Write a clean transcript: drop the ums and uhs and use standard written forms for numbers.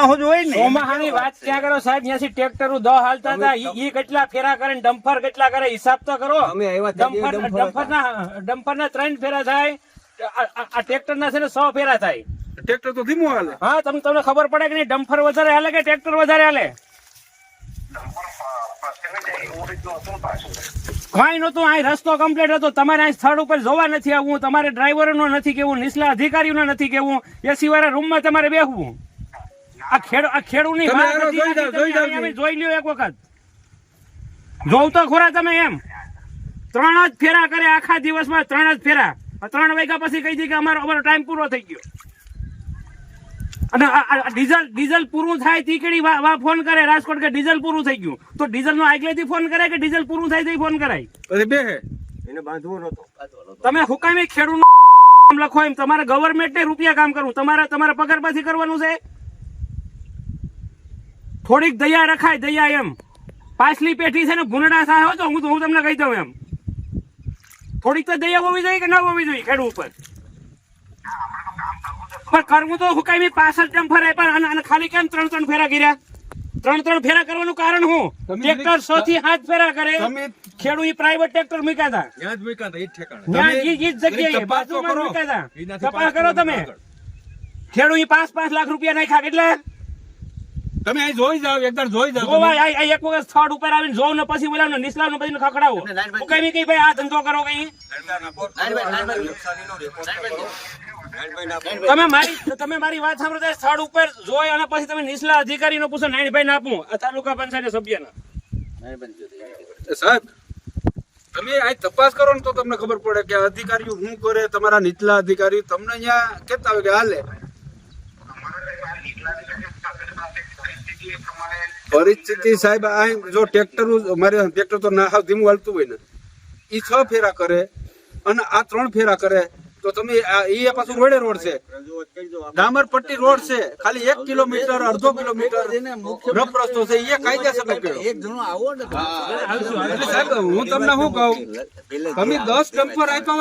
ચોમાસું જ હોય ને. ચોમાહાની વાત ક્યાં કરો સાહેબ? ત્યાંથી ટ્રેક્ટરો 10 હાલતા હતા, ઈ કેટલા ફેરા કરે, ડમ્પર કેટલા કરે, હિસાબ તો કરો. ડમ્પર ના 3 ફેરા થાય, આ ટ્રેક્ટર ના છે ને 100 ફેરા થાય. ટ્રેક્ટર તો ધીમું હાલે. હા, તમને ખબર પડે કે નહીં, ડમ્પર વધારે હાલે કે ટ્રેક્ટર વધારે હાલે? કઈ નતું, આ રસ્તો કમ્પ્લીટ હતો. તમારે આ સ્થળ ઉપર જોવા નથી આવવું, તમારે ડ્રાઈવરો નો નથી કેવું, નીચલા અધિકારીઓ નથી કેવું, એસી વાળા રૂમમાં તમારે બેસવું. આ ખેડૂત ની જોઈ લ્યો એક વખત, જોવ તો ખોરા તમે. એમ 3 જ ફેરા કરે આખા દિવસમાં, 3 જ ફેરા. 3 વાગ્યા પછી કહી દી કે અમારો ટાઈમ પૂરો થઈ ગયો. અને ડીઝલ પૂરું થાય તીકડી ફોન કરે રાજકોટ કે ડીઝલ પૂરું થઈ ગયું, તો ડીઝલ નો આગલેથી ફોન કરે કે ડીઝલ પૂરું થાય તો ફોન કરાય? એને બાંધવો નતો. તમે હુકામી ખેડૂત લખો એમ, તમારે ગવર્મેન્ટ ને રૂપિયા કામ કરવું, તમારા પગાર પાછી કરવાનું છે. થોડીક દયા રખાય, દયા. એમ પાછલી પેઢી છે ને ભૂંડા થાય તો હું તમને કહી દઉં એમ, થોડીક તો દયા હોવી જોઈએ કે ના હોવી જોઈએ ખેડૂત ઉપર? પણ કરવું તો હુકામી 65 ડમ્પર આપ્યા અને ખાલી કેમ 3 ફેરા કર્યા? 3 ફેરા કરવાનું કારણ શું? ટ્રેક્ટર 6 થી 7 ફેરા કરે. ખેડૂત પ્રાઇવેટ ટ્રેક્ટર મૂક્યા હતા, ઈ જગ્યાએ બાજુમાં મૂક્યા હતા. તપાસ કરો તમે. ખેડૂત 5 લાખ રૂપિયા નાખ્યા. કેટલા? તમે અહીં જોઈ જાવ, એકવાર જોઈ જાવ. એક વખત સ્થળ ઉપર આવીને જોવ ને પછી બોલાવો, નિસ્લામ ને પછી ખખડાવો. હુકામી કઈ ભાઈ આ ધંધો કરો કઈ? તમે મારી વાત સાંભળો. સ્થળ ઉપર જોઈ અને પછી તમે નીચલા અધિકારી નો પૂછો, નાનભાઈ ના આપું આ તાલુકા પંચાયત સભ્યના. સાહેબ તમે આ તપાસ કરો ને તો તમને ખબર પડે કે અધિકારીઓ શું કરે. તમારા નીચલા અધિકારી તમને અહીંયા કેતા હોય કે હાલે પરિસ્થિતિ. સાહેબ આ જો ટ્રેક્ટર મારે ટ્રેક્ટર તો ના ધીમું હાલતું હોય ને, ઈ 6 ફેરા કરે અને આ 3 ફેરા કરે, તો તમે એ પાછું રોડે રોડ છે, ડામર પટ્ટી રોડ છે, ખાલી 1 કિલોમીટર 1/2 કિલોમીટર રફ રસ્તો છે, એ કાયદેસર સાહેબ હું તમને શું કહું, તમે 10 ડમ્પર આપ્યા